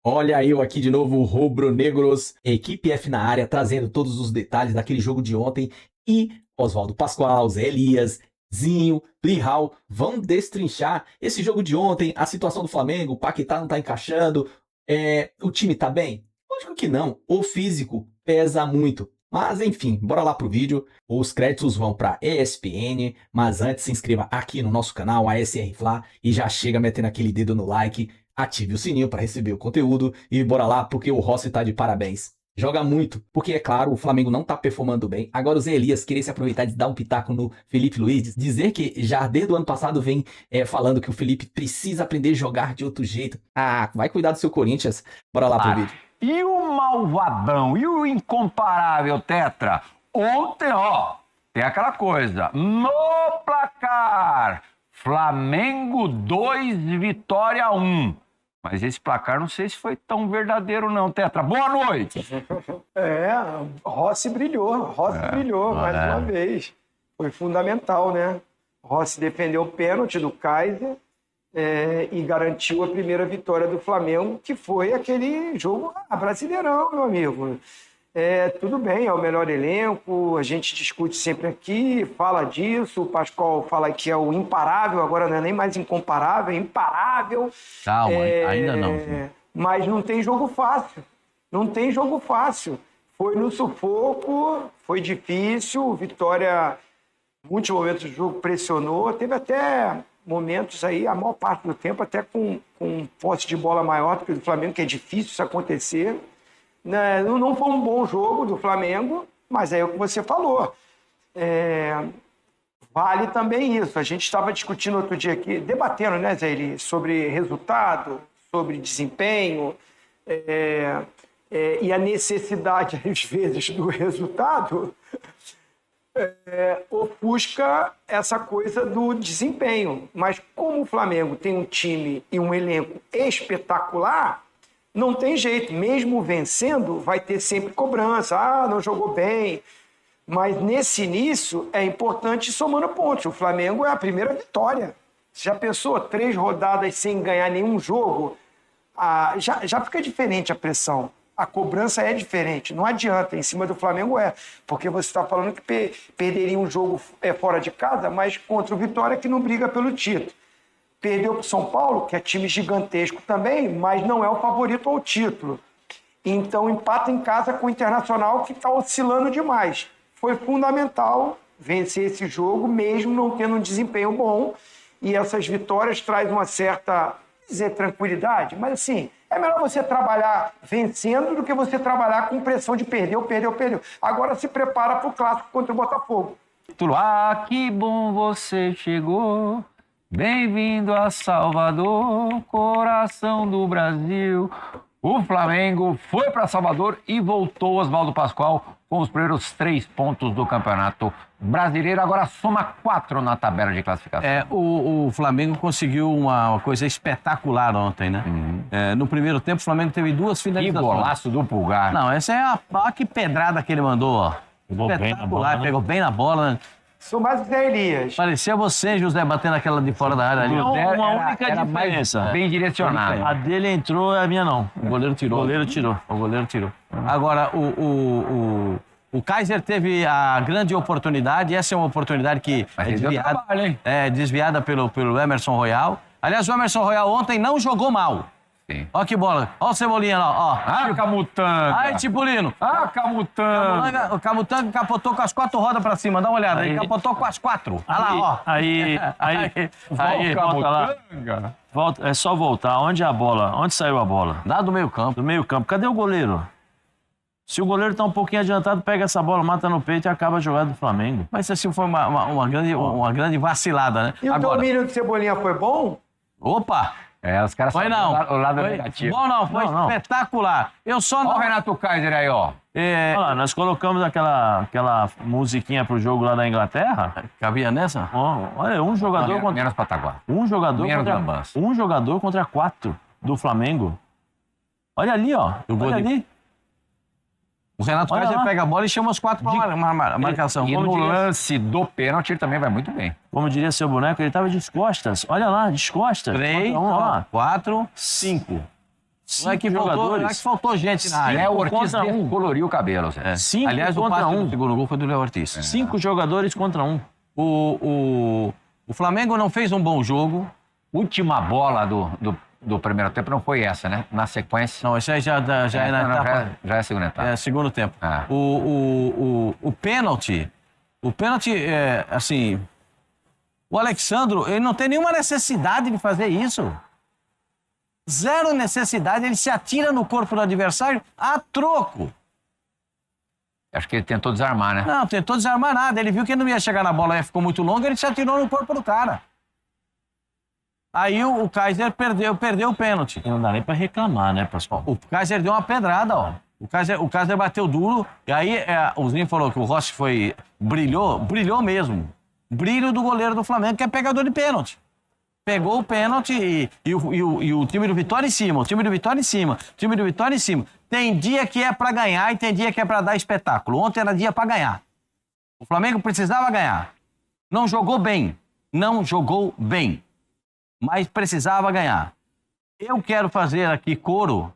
Olha eu aqui de novo, Rubro-Negros, equipe F na área, trazendo todos os detalhes daquele jogo de ontem. E Oswaldo Pascoal, Zé Elias, Zinho, Plihal vão destrinchar esse jogo de ontem, a situação do Flamengo, o Paquetá não tá encaixando, o time tá bem? Lógico que não, o físico pesa muito. Mas enfim, bora lá pro vídeo. Os créditos vão para ESPN, mas antes se inscreva aqui no nosso canal, ASR Fla, e já chega metendo aquele dedo no like, ative o sininho para receber o conteúdo e bora lá porque o Rossi tá de parabéns. Joga muito, porque é claro, o Flamengo não tá performando bem. Agora o Zé Elias queria se aproveitar de dar um pitaco no Felipe Luiz, dizer que já desde o ano passado vem falando que o Felipe precisa aprender a jogar de outro jeito. Ah, vai cuidar do seu Corinthians. Bora lá pro vídeo. E o malvadão, e o incomparável Tetra? Ontem, ó, tem aquela coisa. No placar, Flamengo 2, Vitória 1. Mas esse placar não sei se foi tão verdadeiro não, Tetra. Boa noite! Rossi brilhou mais uma vez. Foi fundamental, né? Rossi defendeu o pênalti do Kaiser e garantiu a primeira vitória do Flamengo, que foi aquele jogo Brasileirão, meu amigo. Tudo bem, é o melhor elenco, a gente discute sempre aqui, fala disso, o Pascoal fala que é o imparável, agora não é nem mais incomparável, é imparável. Calma, ainda não. Mas não tem jogo fácil, não tem jogo fácil. Foi no sufoco, foi difícil, Vitória, muitos momentos do jogo pressionou, teve até momentos aí, a maior parte do tempo, até com posse de bola maior do que o do Flamengo, que é difícil isso acontecer. Não foi um bom jogo do Flamengo, mas é o que você falou. Vale também isso. A gente estava discutindo outro dia aqui, debatendo, né, Zé Eli, sobre resultado, sobre desempenho, e a necessidade, às vezes, do resultado ofusca essa coisa do desempenho. Mas como o Flamengo tem um time e um elenco espetacular, não tem jeito, mesmo vencendo, vai ter sempre cobrança. Não jogou bem. Mas nesse início é importante ir somando pontos. O Flamengo é a primeira vitória. Você já pensou 3 rodadas sem ganhar nenhum jogo? Já fica diferente a pressão. A cobrança é diferente. Não adianta, em cima do Flamengo porque você está falando que perderia um jogo fora de casa, mas contra o Vitória que não briga pelo título. Perdeu para o São Paulo, que é time gigantesco também, mas não é o favorito ao título. Então empata em casa com o Internacional, que está oscilando demais. Foi fundamental vencer esse jogo, mesmo não tendo um desempenho bom. E essas vitórias trazem uma certa, tranquilidade. Mas assim, é melhor você trabalhar vencendo do que você trabalhar com pressão de perdeu. Agora se prepara para o clássico contra o Botafogo. Que bom você chegou. Bem-vindo a Salvador, coração do Brasil. O Flamengo foi para Salvador e voltou Oswaldo Pascoal com os primeiros 3 pontos do Campeonato Brasileiro. Agora soma 4 na tabela de classificação. O Flamengo conseguiu uma coisa espetacular ontem, né? No primeiro tempo, o Flamengo teve 2 Que finalizações. golaço do Pulgar. Não, essa é que pedrada que ele mandou, ó. Pegou bem na bola, né? Pegou bem na bola, né? Sou mais o Zé Elias. Parecia você, José, batendo aquela de fora da área ali. Uma única diferença. Bem direcionado. A dele entrou, a minha não. O goleiro tirou. O goleiro tirou. O goleiro tirou. Agora, o Kaiser teve a grande oportunidade, essa é uma oportunidade que Mas é ele deu desviada, trabalho, hein? desviada pelo Emerson Royal. Aliás, o Emerson Royal ontem não jogou mal. Sim. Ó que bola. Ó o Cebolinha lá, ó. Camutanga. Aí, Tipulino. Camutanga. O Camutanga capotou com as 4 rodas pra cima. Dá uma olhada. Ele capotou com as 4. Olha lá, ó. Aí, volta lá. Camutanga. Volta, é só voltar. Onde é a bola? Onde saiu a bola? Lá do meio campo. Do meio campo. Cadê o goleiro? Se o goleiro tá um pouquinho adiantado, pega essa bola, mata no peito e acaba a jogada do Flamengo. Mas assim foi uma grande vacilada, né? E o domínio do Cebolinha foi bom? Opa! Os caras Foi não. O lado Foi negativo. bom não, foi Não. espetacular. Eu só Olha não... o Renato Kaiser aí, ó. É, Olha lá, nós colocamos aquela musiquinha pro jogo lá da Inglaterra. cabia nessa? Ó, olha, um jogador contra... Menos Pataguá. Um jogador Menos contra... lambança. Um jogador contra 4 do Flamengo. Olha ali, ó. Olha ali. O Renato Olha Kaiser lá. pega a bola e chama os 4 para marcação. E Como no diria- lance do pênalti ele também vai muito bem. Como diria seu boneco, ele tava de costas. Olha lá, de costas. 3, Contra um, ó lá. 4, 5. Não é que faltou gente na área. Léo Ortiz contra um. coloriu o cabelo. Zé. 5 Aliás, o contra passe 1. do segundo gol foi do Léo Ortiz. 5 jogadores contra 1. O Flamengo não fez um bom jogo. Última bola do primeiro tempo não foi essa, né? Na sequência. Não, isso aí já é na etapa. Já é a segunda etapa. É, segundo tempo. Ah. O pênalti, assim, o Alexandro, ele não tem nenhuma necessidade de fazer isso. Zero necessidade, ele se atira no corpo do adversário a troco. Acho que ele tentou desarmar, né? Não, tentou desarmar nada. Ele viu que ele não ia chegar na bola, ficou muito longo, ele se atirou no corpo do cara. Aí o Kaiser perdeu o pênalti. Não dá nem pra reclamar, né, Pascoal? O Kaiser deu uma pedrada, ó. O Kaiser bateu duro. E aí o Zinho falou que o Rossi brilhou mesmo. Brilho do goleiro do Flamengo, que é pegador de pênalti. Pegou o pênalti e o time do Vitória em cima. Tem dia que é pra ganhar e tem dia que é pra dar espetáculo. Ontem era dia pra ganhar. O Flamengo precisava ganhar. Não jogou bem, mas precisava ganhar. Eu quero fazer aqui coro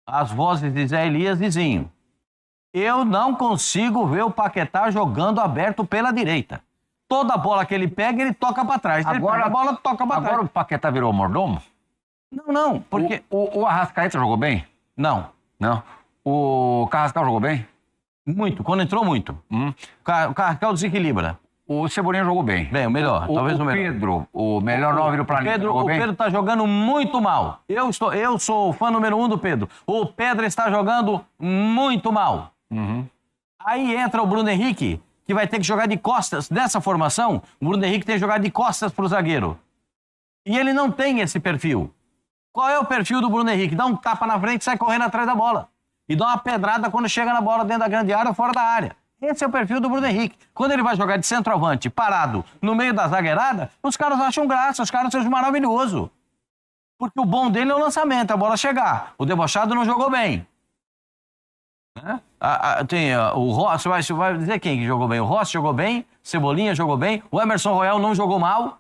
às vozes de Zé Elias e Zinho. Eu não consigo ver o Paquetá jogando aberto pela direita. Toda bola que ele pega, ele toca pra trás. Agora a bola, toca pra trás. Agora o Paquetá virou mordomo? Não, porque... O Arrascaeta jogou bem? Não, O Carrascal jogou bem? muito, quando entrou muito. O Carrascal desequilibra. O Cebolinha jogou bem. Bem, o melhor, talvez o melhor. Pedro, o melhor 9 do planeta, jogou bem? O Pedro tá jogando muito mal. Eu sou o fã número 1 do Pedro. O Pedro está jogando muito mal. Aí entra o Bruno Henrique, que vai ter que jogar de costas. Nessa formação, o Bruno Henrique tem que jogar de costas pro zagueiro. E ele não tem esse perfil. Qual é o perfil do Bruno Henrique? Dá um tapa na frente e sai correndo atrás da bola. E dá uma pedrada quando chega na bola dentro da grande área ou fora da área. Esse é o perfil do Bruno Henrique. Quando ele vai jogar de centroavante, parado, no meio da zagueirada, os caras acham graça, os caras acham maravilhoso. Porque o bom dele é o lançamento, a bola chegar. O debochado não jogou bem. Né? Tem o Rossi, você vai dizer quem que jogou bem? O Rossi jogou bem, Cebolinha jogou bem, o Emerson Royal não jogou mal.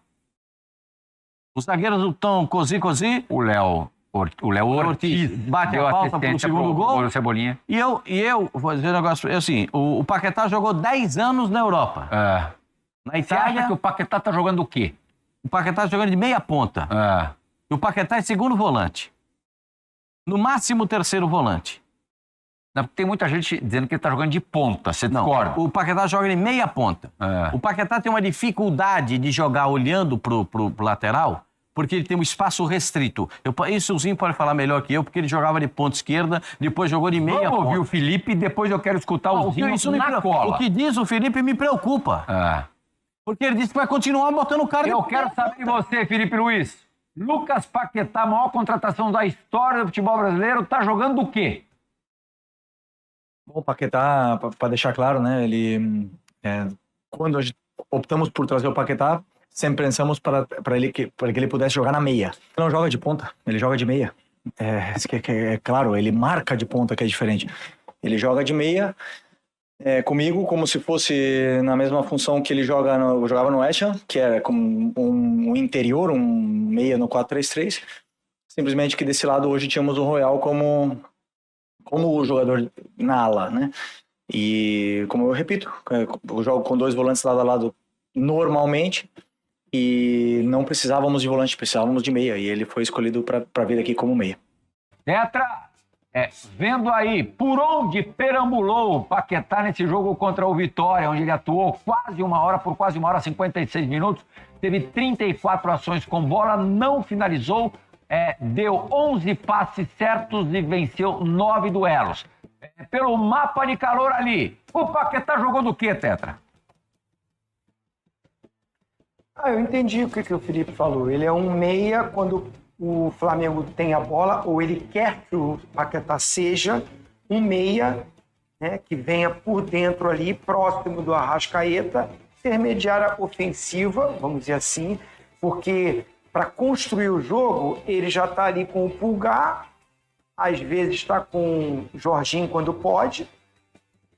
Os zagueiros estão cozi. O Léo Ortiz bate a falta pro segundo gol. O Cebolinha. E eu vou dizer um negócio, assim, o Paquetá jogou 10 anos na Europa. Na Você Itália, acha que o Paquetá tá jogando o quê? o Paquetá jogando de meia ponta. E o Paquetá é segundo volante. No máximo, terceiro volante. Não, porque tem muita gente dizendo que ele tá jogando de ponta. Você Não, discorda? o Paquetá joga de meia ponta. O Paquetá tem uma dificuldade de jogar olhando pro lateral, porque ele tem um espaço restrito. Isso o Zinho pode falar melhor que eu, porque ele jogava de ponta esquerda, depois jogou de meia ponta. Vamos ouvir o Felipe e depois eu quero escutar o Zinho Isso na cola. O que diz o Felipe me preocupa. Porque ele disse que vai continuar botando o cara... Eu quero saber de você, Felipe Luiz. Lucas Paquetá, a maior contratação da história do futebol brasileiro, tá jogando o quê? Bom, o Paquetá, para deixar claro, né, ele, quando optamos por trazer o Paquetá, sempre pensamos para que ele pudesse jogar na meia. Ele não joga de ponta, ele joga de meia. É claro, ele marca de ponta, que é diferente. Ele joga de meia comigo, como se fosse na mesma função que ele jogava no West Ham, que era como um interior, um meia no 4-3-3. Simplesmente que desse lado hoje tínhamos o Royal como o jogador na ala, né? E, como eu repito, eu jogo com 2 volantes lado a lado normalmente e não precisávamos de volante, precisávamos de meia. E ele foi escolhido para vir aqui como meia. Tetra, vendo aí por onde perambulou o Paquetá nesse jogo contra o Vitória, onde ele atuou por quase uma hora, 56 minutos, teve 34 ações com bola, não finalizou, deu 11 passes certos e venceu 9 duelos. Pelo mapa de calor ali, o Paquetá jogou do quê, Tetra? Eu entendi o que o Felipe falou. Ele é um meia quando o Flamengo tem a bola, ou ele quer que o Paquetá seja um meia, né, que venha por dentro ali, próximo do Arrascaeta, intermediária ofensiva, vamos dizer assim, porque para construir o jogo, ele já está ali com o Pulgar, às vezes está com o Jorginho quando pode,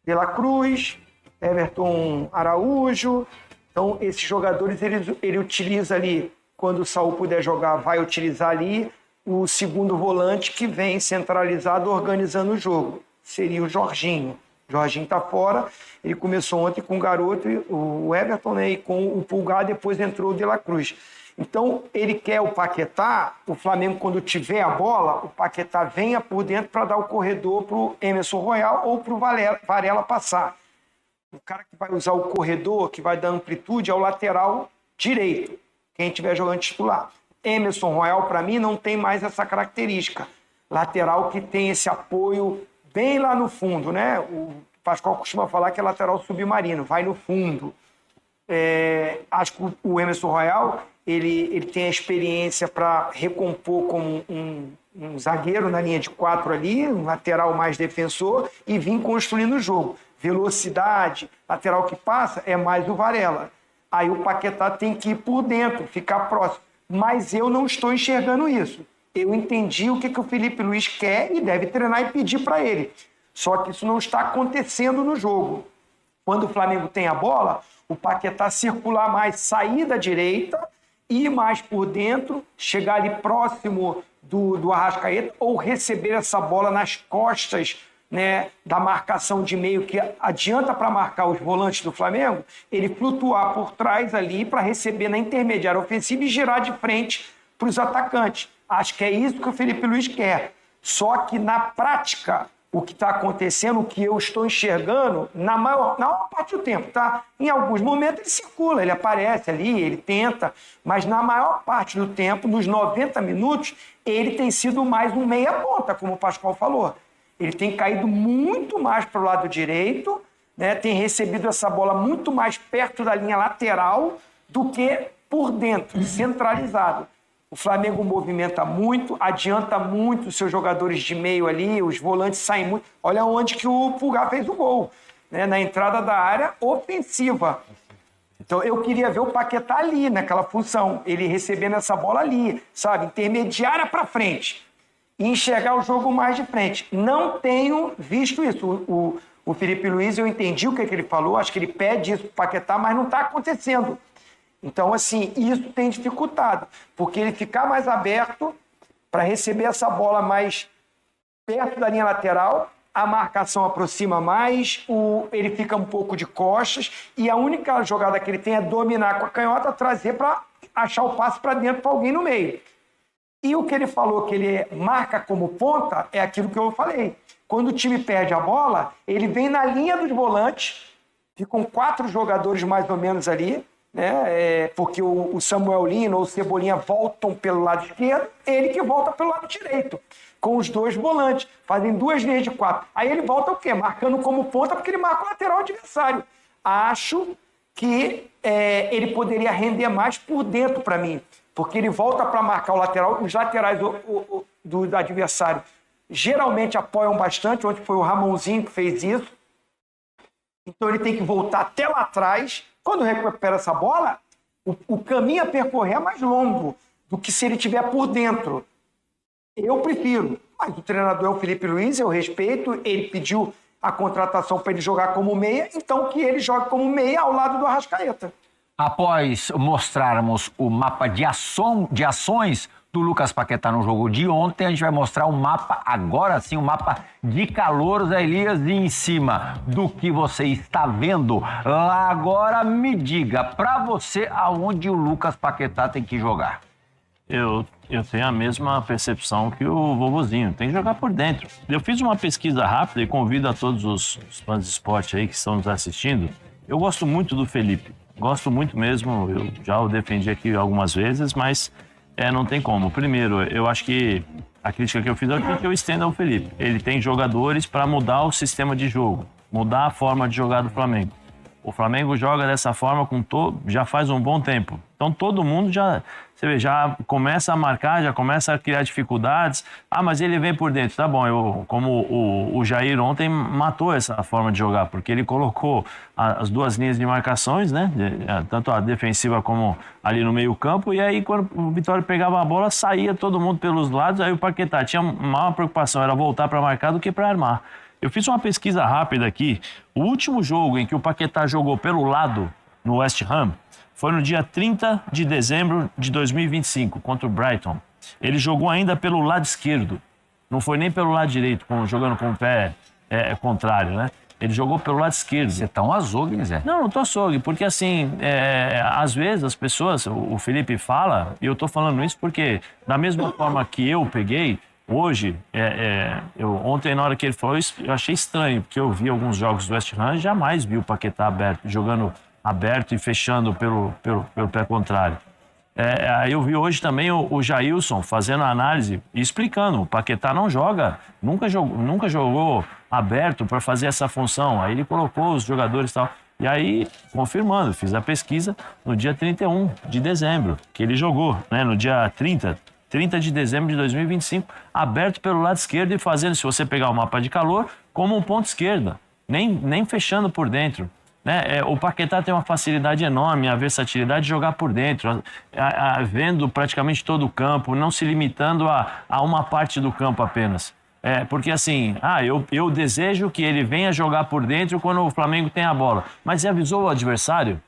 De La Cruz, Everton Araújo. Então, esses jogadores ele utiliza ali, quando o Saul puder jogar, vai utilizar ali, o segundo volante que vem centralizado organizando o jogo. Seria o Jorginho. O Jorginho está fora, ele começou ontem com o garoto, o Everton, né, e com o Pulgar, depois entrou o De La Cruz. Então, ele quer o Paquetá, o Flamengo, quando tiver a bola, o Paquetá venha por dentro para dar o corredor para o Emerson Royal ou para o Varela passar. O cara que vai usar o corredor, que vai dar amplitude, é o lateral direito, quem estiver jogando titular. Emerson Royal, para mim, não tem mais essa característica. Lateral que tem esse apoio bem lá no fundo, né? O Pascoal costuma falar que é lateral submarino, vai no fundo. Acho que o Emerson Royal, ele tem a experiência para recompor como um zagueiro na linha de 4 ali, um lateral mais defensor, e vir construindo o jogo. Velocidade, lateral que passa, é mais o Varela. Aí o Paquetá tem que ir por dentro, ficar próximo. Mas eu não estou enxergando isso. Eu entendi o que o Felipe Luiz quer e deve treinar e pedir para ele. Só que isso não está acontecendo no jogo. Quando o Flamengo tem a bola, o Paquetá circular mais, sair da direita, ir mais por dentro, chegar ali próximo do Arrascaeta ou receber essa bola nas costas, né, da marcação de meio que adianta para marcar os volantes do Flamengo, ele flutuar por trás ali para receber na intermediária ofensiva e girar de frente para os atacantes. Acho que é isso que o Felipe Luiz quer. Só que na prática, o que está acontecendo, o que eu estou enxergando, na maior parte do tempo, tá? Em alguns momentos ele circula, ele aparece ali, ele tenta, mas na maior parte do tempo, nos 90 minutos, ele tem sido mais um meia-ponta, como o Pascoal falou. Ele tem caído muito mais para o lado direito, né? Tem recebido essa bola muito mais perto da linha lateral do que por dentro, centralizado. O Flamengo movimenta muito, adianta muito os seus jogadores de meio ali, os volantes saem muito. Olha onde que o Pulgar fez o gol, né? Na entrada da área ofensiva. Então eu queria ver o Paquetá ali, naquela função, ele recebendo essa bola ali, sabe? Intermediária para frente. E enxergar o jogo mais de frente. Não tenho visto isso. O Felipe Luiz, eu entendi o que ele falou, acho que ele pede isso para o Paquetá, mas não está acontecendo. Então, assim, isso tem dificultado, porque ele ficar mais aberto para receber essa bola mais perto da linha lateral, a marcação aproxima mais, ele fica um pouco de costas, e a única jogada que ele tem é dominar com a canhota, trazer para achar o passe para dentro para alguém no meio. E o que ele falou que ele marca como ponta é aquilo que eu falei. Quando o time perde a bola, ele vem na linha dos volantes, ficam 4 jogadores mais ou menos ali, né? Porque o Samuel Lino ou o Cebolinha voltam pelo lado esquerdo, ele que volta pelo lado direito, com os 2 volantes, fazem 2 linhas de 4. Aí ele volta o quê? Marcando como ponta, porque ele marca o lateral adversário. Acho que ele poderia render mais por dentro para mim, porque ele volta para marcar o lateral, os laterais do adversário geralmente apoiam bastante, onde foi o Ramonzinho que fez isso. Então ele tem que voltar até lá atrás. Quando recupera essa bola, o caminho a percorrer é mais longo do que se ele estiver por dentro. Eu prefiro. Mas o treinador é o Felipe Luiz, eu respeito, ele pediu a contratação para ele jogar como meia, então que ele jogue como meia ao lado do Arrascaeta. Após mostrarmos o mapa de ações do Lucas Paquetá no jogo de ontem, a gente vai mostrar o mapa, agora sim, o mapa de calouros, Elias, e em cima do que você está vendo lá agora, me diga, para você, aonde o Lucas Paquetá tem que jogar? Eu tenho a mesma percepção que o vovozinho, tem que jogar por dentro. Eu fiz uma pesquisa rápida e convido a todos os fãs de esporte aí que estão nos assistindo. Eu gosto muito do Felipe, gosto muito mesmo, eu já o defendi aqui algumas vezes, mas não tem como. Primeiro, eu acho que a crítica que eu fiz é que eu estendo ao Felipe. Ele tem jogadores para mudar o sistema de jogo, mudar a forma de jogar do Flamengo. O Flamengo joga dessa forma já faz um bom tempo. Então todo mundo já começa a marcar, já começa a criar dificuldades. Ah, mas ele vem por dentro. Tá bom, como o Jair ontem matou essa forma de jogar, porque ele colocou as 2 linhas de marcações, né? Tanto a defensiva como ali no meio campo. E aí quando o Vitória pegava a bola, saía todo mundo pelos lados. Aí o Paquetá tinha uma preocupação, era voltar para marcar do que para armar. Eu fiz uma pesquisa rápida aqui. O último jogo em que o Paquetá jogou pelo lado no West Ham foi no dia 30 de dezembro de 2025, contra o Brighton. ele jogou ainda pelo lado esquerdo. Não foi nem pelo lado direito, jogando com o pé contrário, né? Ele jogou pelo lado esquerdo. Você tá um açougue, né, Zé? Não tô açougue, porque assim, às vezes as pessoas, o Felipe fala, e eu tô falando isso porque, da mesma forma que eu peguei, hoje, ontem na hora que ele falou isso, eu achei estranho, porque eu vi alguns jogos do West Ham e jamais vi o Paquetá jogando aberto e fechando pelo pé contrário. Aí eu vi hoje também o Jailson fazendo a análise e explicando, o Paquetá não joga, nunca jogou aberto para fazer essa função. Aí ele colocou os jogadores e tal. E aí, confirmando, fiz a pesquisa no dia 31 de dezembro, que ele jogou, né? No dia 30 de dezembro de 2025, aberto pelo lado esquerdo e fazendo, se você pegar o mapa de calor, como um ponto esquerda, nem fechando por dentro. Né? O Paquetá tem uma facilidade enorme, a versatilidade de jogar por dentro, vendo praticamente todo o campo, não se limitando a uma parte do campo apenas. Porque assim, eu desejo que ele venha jogar por dentro quando o Flamengo tem a bola. Mas você avisou o adversário?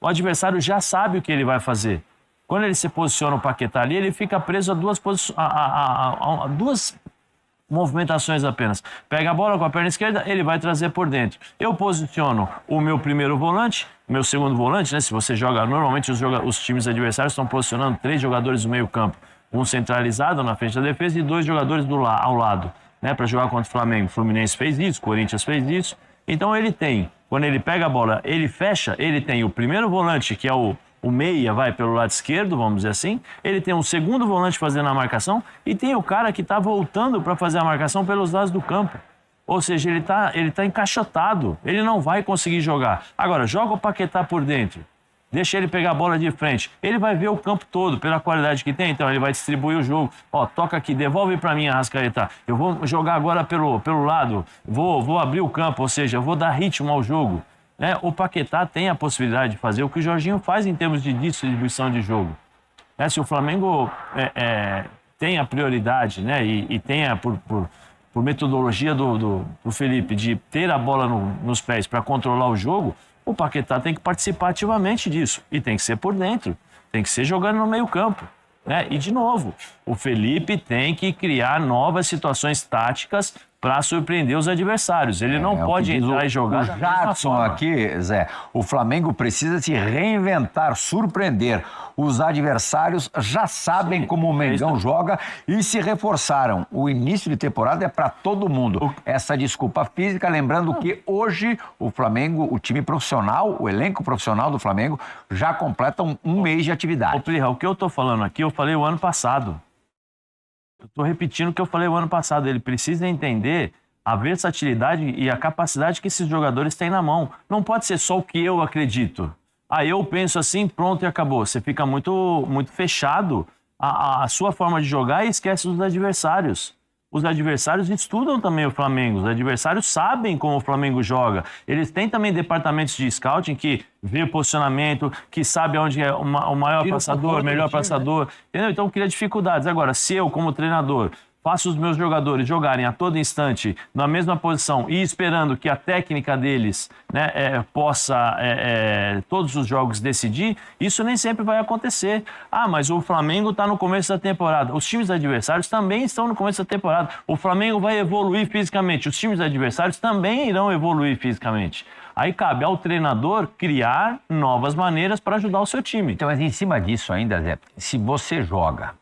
O adversário já sabe o que ele vai fazer. Quando ele se posiciona o Paquetá ali, ele fica preso a duas movimentações apenas. Pega a bola com a perna esquerda, ele vai trazer por dentro. Eu posiciono o meu primeiro volante, meu segundo volante, né? Se você joga, normalmente os times adversários estão posicionando 3 jogadores no meio campo. Um centralizado na frente da defesa e 2 jogadores ao lado, né? Para jogar contra o Flamengo. O Fluminense fez isso, o Corinthians fez isso. Então ele tem, quando ele pega a bola, ele fecha, ele tem o primeiro volante, que é o meia, vai pelo lado esquerdo, vamos dizer assim. Ele tem um segundo volante fazendo a marcação e tem o cara que está voltando para fazer a marcação pelos lados do campo. Ou seja, ele tá encaixotado, ele não vai conseguir jogar. Agora, joga o Paquetá por dentro, deixa ele pegar a bola de frente. Ele vai ver o campo todo, pela qualidade que tem, então ele vai distribuir o jogo. Toca aqui, devolve para mim, Arrascaeta. Eu vou jogar agora pelo lado, vou abrir o campo, ou seja, eu vou dar ritmo ao jogo. O Paquetá tem a possibilidade de fazer o que o Jorginho faz em termos de distribuição de jogo. Se o Flamengo tem a prioridade, né, e tem por metodologia do Felipe de ter a bola nos pés para controlar o jogo, o Paquetá tem que participar ativamente disso. E tem que ser por dentro, tem que ser jogando no meio campo. E, de novo, o Felipe tem que criar novas situações táticas para surpreender os adversários. Ele não pode entrar e jogar. O Jadson aqui, Zé, o Flamengo precisa se reinventar, surpreender. Os adversários já sabem como o Mengão joga e se reforçaram. O início de temporada é para todo mundo. Essa desculpa física, lembrando que hoje o Flamengo, o time profissional, o elenco profissional do Flamengo, já completam um mês de atividade. Plirra, o que eu tô falando aqui, eu falei o ano passado. Eu estou repetindo o que eu falei o ano passado. Ele precisa entender a versatilidade e a capacidade que esses jogadores têm na mão. Não pode ser só o que eu acredito. Eu penso assim, pronto e acabou. Você fica muito fechado a sua forma de jogar e esquece dos adversários. Os adversários estudam também o Flamengo, os adversários sabem como o Flamengo joga. Eles têm também departamentos de scouting que vê o posicionamento, que sabe onde é o maior passador, melhor passador. Entendeu? Então cria dificuldades. Agora, se eu, como treinador, faço os meus jogadores jogarem a todo instante na mesma posição e esperando que a técnica deles, né, possa todos os jogos decidir, isso nem sempre vai acontecer. Mas o Flamengo está no começo da temporada. Os times adversários também estão no começo da temporada. O Flamengo vai evoluir fisicamente. Os times adversários também irão evoluir fisicamente. Aí cabe ao treinador criar novas maneiras para ajudar o seu time. Então, mas em cima disso ainda, Zé, se você joga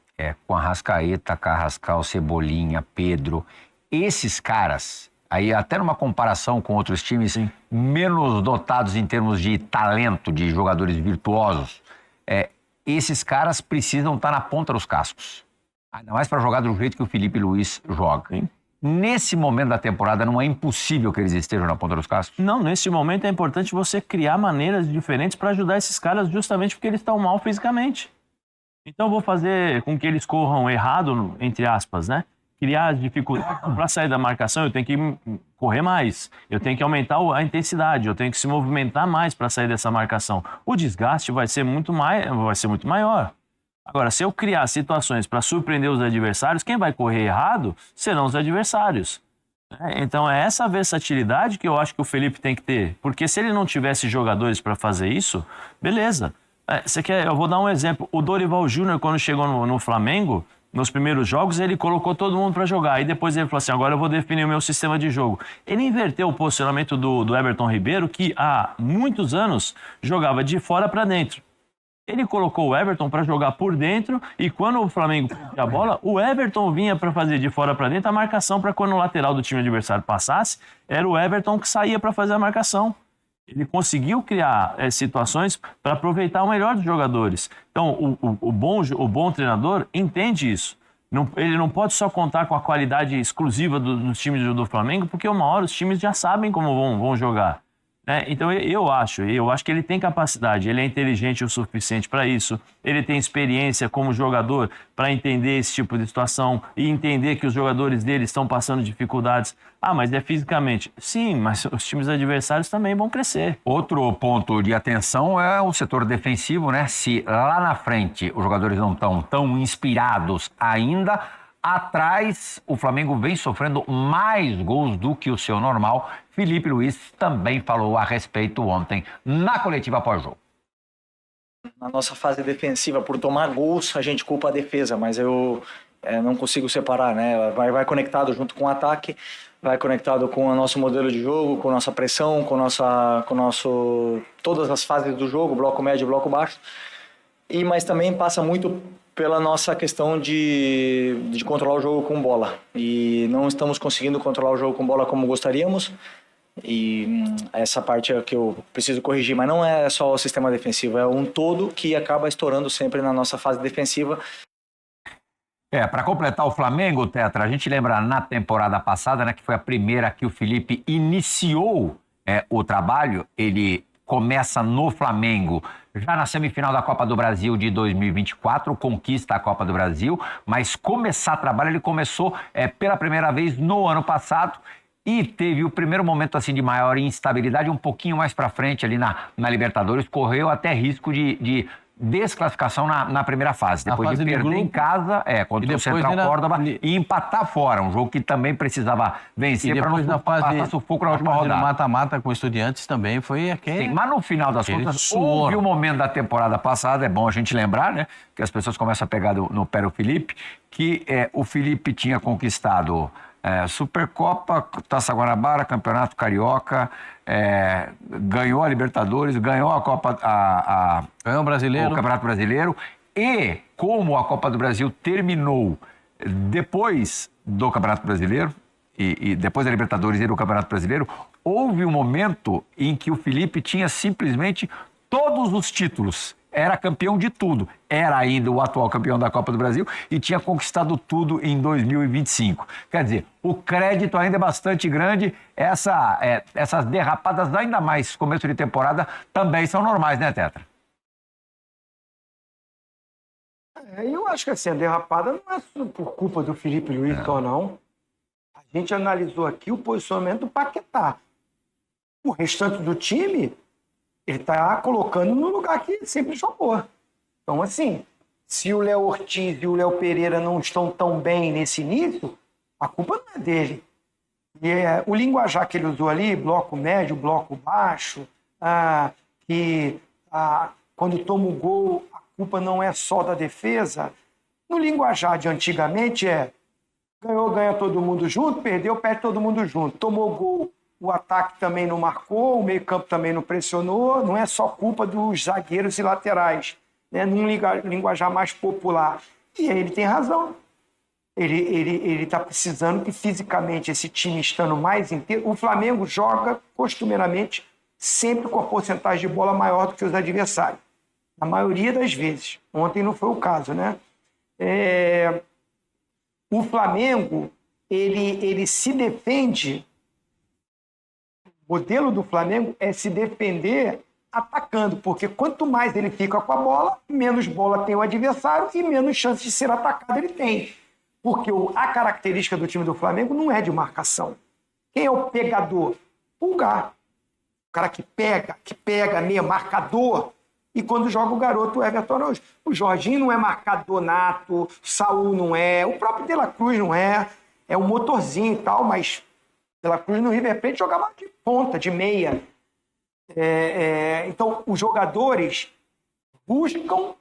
com Arrascaeta, Carrascal, Cebolinha, Pedro, esses caras, aí até numa comparação com outros times menos dotados em termos de talento, de jogadores virtuosos, esses caras precisam estar na ponta dos cascos. Ainda mais para jogar do jeito que o Felipe Luiz joga. Nesse momento da temporada, não é impossível que eles estejam na ponta dos cascos? Não, nesse momento é importante você criar maneiras diferentes para ajudar esses caras justamente porque eles estão mal fisicamente. Então, vou fazer com que eles corram errado, entre aspas, né? Criar dificuldade para sair da marcação, eu tenho que correr mais, eu tenho que aumentar a intensidade, eu tenho que se movimentar mais para sair dessa marcação. O desgaste vai ser muito maior. Agora, se eu criar situações para surpreender os adversários, quem vai correr errado serão os adversários. Então, é essa versatilidade que eu acho que o Felipe tem que ter. Porque se ele não tivesse jogadores para fazer isso, beleza. Eu vou dar um exemplo. O Dorival Júnior, quando chegou no Flamengo, Nos primeiros jogos, ele colocou todo mundo para jogar. E depois ele falou assim, agora eu vou definir o meu sistema de jogo. Ele inverteu o posicionamento do Everton Ribeiro, que há muitos anos jogava de fora para dentro. Ele colocou o Everton para jogar por dentro e quando o Flamengo perdia a bola, o Everton vinha para fazer de fora para dentro a marcação para quando o lateral do time adversário passasse, era o Everton que saía para fazer a marcação. Ele conseguiu criar situações para aproveitar o melhor dos jogadores. Então, o bom treinador entende isso. Ele não pode só contar com a qualidade exclusiva dos times do Flamengo, porque uma hora os times já sabem como vão jogar. Então, eu acho que ele tem capacidade, ele é inteligente o suficiente para isso, ele tem experiência como jogador para entender esse tipo de situação e entender que os jogadores dele estão passando dificuldades. Mas é fisicamente. Sim, mas os times adversários também vão crescer. Outro ponto de atenção é o setor defensivo, né? Se lá na frente os jogadores não estão tão inspirados ainda, atrás, o Flamengo vem sofrendo mais gols do que o seu normal. Felipe Luiz também falou a respeito ontem na coletiva pós-jogo. Na nossa fase defensiva, por tomar gols, a gente culpa a defesa, mas eu não consigo separar, né? Vai conectado junto com o ataque, vai conectado com o nosso modelo de jogo, com a nossa pressão, com todas as fases do jogo, bloco médio, bloco baixo. Mas também passa muito pela nossa questão de controlar o jogo com bola. E não estamos conseguindo controlar o jogo com bola como gostaríamos. E essa parte é que eu preciso corrigir, mas não é só o sistema defensivo, é um todo que acaba estourando sempre na nossa fase defensiva. Para completar o Flamengo, Tetra, a gente lembra na temporada passada, né, que foi a primeira que o Felipe iniciou o trabalho, ele começa no Flamengo já na semifinal da Copa do Brasil de 2024, conquista a Copa do Brasil, mas começar trabalho ele começou pela primeira vez no ano passado e teve o primeiro momento assim de maior instabilidade um pouquinho mais para frente ali na Libertadores, correu até risco de desclassificação na primeira fase, depois de perder em casa contra o Central Córdoba e empatar fora, um jogo que também precisava vencer para não passar sufoco na última rodada. Mata-mata com Estudiantes também foi aquele... Sim, mas no final das contas, houve um momento da temporada passada, é bom a gente lembrar, né, que as pessoas começam a pegar no pé do Felipe, que o Felipe tinha conquistado Supercopa, Taça Guanabara, Campeonato Carioca, ganhou a Libertadores, ganhou a Copa, ganhou o Campeonato Brasileiro e como a Copa do Brasil terminou depois do Campeonato Brasileiro e depois da Libertadores e do Campeonato Brasileiro, houve um momento em que o Felipe tinha simplesmente todos os títulos. Era campeão de tudo, era ainda o atual campeão da Copa do Brasil e tinha conquistado tudo em 2025. Quer dizer, o crédito ainda é bastante grande, essas derrapadas, ainda mais começo de temporada, também são normais, né, Tetra? Eu acho que assim, a derrapada não é por culpa do Felipe Luiz ou não. A gente analisou aqui o posicionamento do Paquetá. O restante do time... ele está colocando no lugar que sempre jogou. Então, assim, se o Léo Ortiz e o Léo Pereira não estão tão bem nesse início, a culpa não é dele. E o linguajar que ele usou ali, bloco médio, bloco baixo, quando toma o gol, a culpa não é só da defesa. No linguajar de antigamente ganhou, ganha todo mundo junto, perdeu, perde todo mundo junto. Tomou gol, o ataque também não marcou, o meio-campo também não pressionou, não é só culpa dos zagueiros e laterais, né? Num linguajar mais popular. E aí ele tem razão. Ele está precisando que fisicamente esse time estando mais inteiro. O Flamengo joga costumeiramente sempre com a porcentagem de bola maior do que os adversários. Na maioria das vezes. Ontem não foi o caso, né? O Flamengo, ele se defende. O modelo do Flamengo é se defender atacando, porque quanto mais ele fica com a bola, menos bola tem o adversário e menos chance de ser atacado ele tem. Porque a característica do time do Flamengo não é de marcação. Quem é o pegador? Pulgar. O cara que pega mesmo, marcador. E quando joga o garoto, o Everton Araújo. O Jorginho não é marcador nato, o Saúl não é, o próprio De La Cruz não é. É um motorzinho e tal, mas De La Cruz no River Plate jogava de ponta, de meia. Então, os jogadores buscam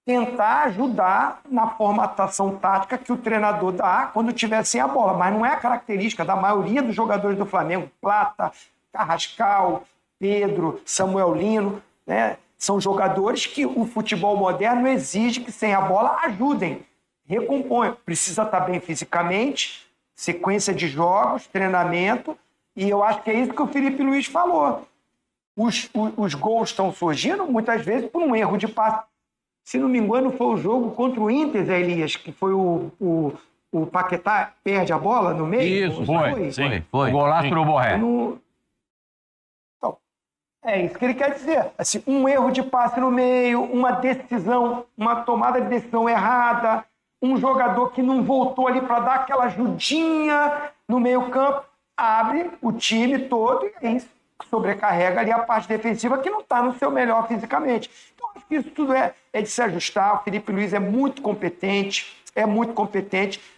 tentar ajudar na formatação tática que o treinador dá quando tiver sem a bola. Mas não é a característica da maioria dos jogadores do Flamengo. Plata, Carrascal, Pedro, Samuel Lino, né? São jogadores que o futebol moderno exige que sem a bola ajudem, recomponham. Precisa estar bem fisicamente, sequência de jogos, treinamento, e eu acho que é isso que o Felipe Luiz falou. Os gols estão surgindo muitas vezes por um erro de passe. Se não me engano, foi o jogo contra o Inter, Zé Elias, que foi o Paquetá perde a bola no meio. Isso, foi. O golaço pro Borré. Então, é isso que ele quer dizer. Assim, um erro de passe no meio, uma decisão, uma tomada de decisão errada, um jogador que não voltou ali para dar aquela ajudinha no meio-campo, abre o time todo e é isso. Sobrecarrega ali a parte defensiva que não está no seu melhor fisicamente. Então, acho que isso tudo é de se ajustar. O Felipe Luiz é muito competente.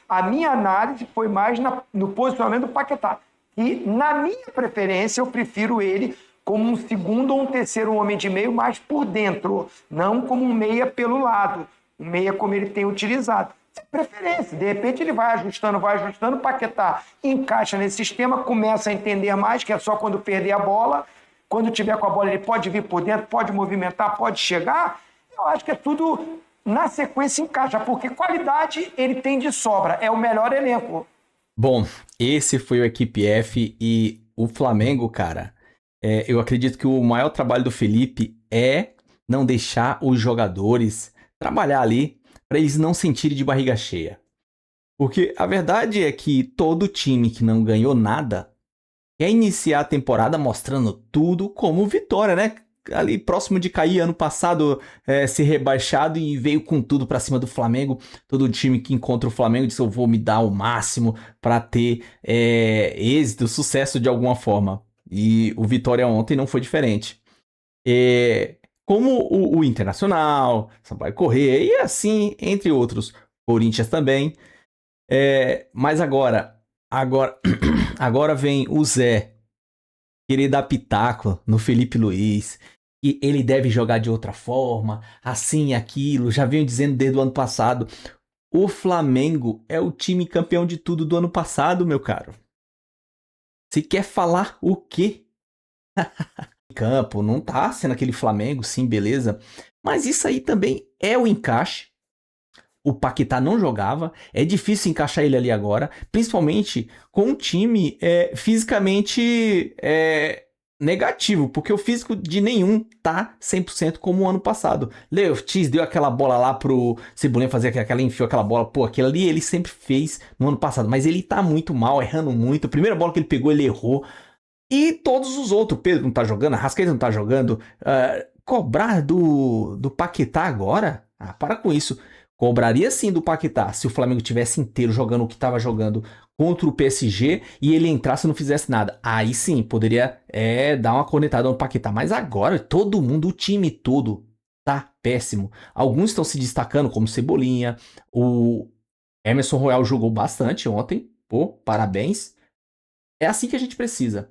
A minha análise foi mais no posicionamento do Paquetá. E, na minha preferência, eu prefiro ele como um segundo ou um terceiro homem de meio mais por dentro, não como um meia pelo lado, um meia como ele tem utilizado. Isso é preferência. De repente ele vai ajustando, o Paquetá encaixa nesse sistema, começa a entender mais, que é só quando perder a bola. Quando tiver com a bola ele pode vir por dentro, pode movimentar, pode chegar. Eu acho que é tudo na sequência encaixa, porque qualidade ele tem de sobra, é o melhor elenco. Bom, esse foi o Equipe F e o Flamengo, cara. Eu acredito que o maior trabalho do Felipe é não deixar os jogadores trabalhar ali para eles não sentirem de barriga cheia. Porque a verdade é que todo time que não ganhou nada quer iniciar a temporada mostrando tudo como vitória, né? Ali próximo de cair ano passado, ser rebaixado e veio com tudo para cima do Flamengo. Todo time que encontra o Flamengo diz: eu vou me dar o máximo para ter êxito, sucesso de alguma forma. E o Vitória ontem não foi diferente. Como o Internacional, Sampaio Corrêa e assim, entre outros. Corinthians também. Mas agora vem o Zé querer dar pitaco no Felipe Luiz. E ele deve jogar de outra forma, assim e aquilo. Já venho dizendo desde o ano passado. O Flamengo é o time campeão de tudo do ano passado, meu caro. Você quer falar o quê? Campo, não tá sendo aquele Flamengo, sim, beleza. Mas isso aí também é o encaixe. O Paquetá não jogava, é difícil encaixar ele ali agora, principalmente com um time fisicamente negativo, porque o físico de nenhum tá 100% como o ano passado. Léo Ortiz deu aquela bola lá pro Cebolinha fazer enfiou aquela bola, aquilo ali ele sempre fez no ano passado, mas ele tá muito mal, errando muito. A primeira bola que ele pegou, ele errou. E todos os outros, Pedro não tá jogando, Arrascaeta não tá jogando, cobrar do Paquetá agora? Para com isso. Cobraria sim do Paquetá se o Flamengo tivesse inteiro jogando o que estava jogando contra o PSG e ele entrasse e não fizesse nada. Aí sim, poderia dar uma cornetada no Paquetá. Mas agora, todo mundo, o time todo, tá péssimo. Alguns estão se destacando, como Cebolinha. O Emerson Royal jogou bastante ontem. Parabéns. É assim que a gente precisa.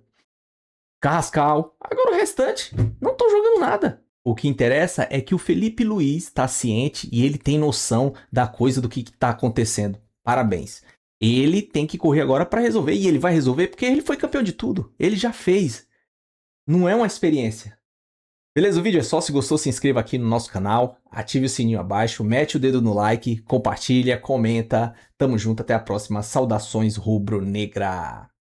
Carrascal. Agora o restante, não estão jogando nada. O que interessa é que o Felipe Luiz está ciente e ele tem noção da coisa do que está acontecendo. Parabéns. Ele tem que correr agora para resolver. E ele vai resolver porque ele foi campeão de tudo. Ele já fez. Não é uma experiência. Beleza? O vídeo é só. Se gostou, se inscreva aqui no nosso canal. Ative o sininho abaixo. Mete o dedo no like. Compartilha. Comenta. Tamo junto. Até a próxima. Saudações rubro-negra.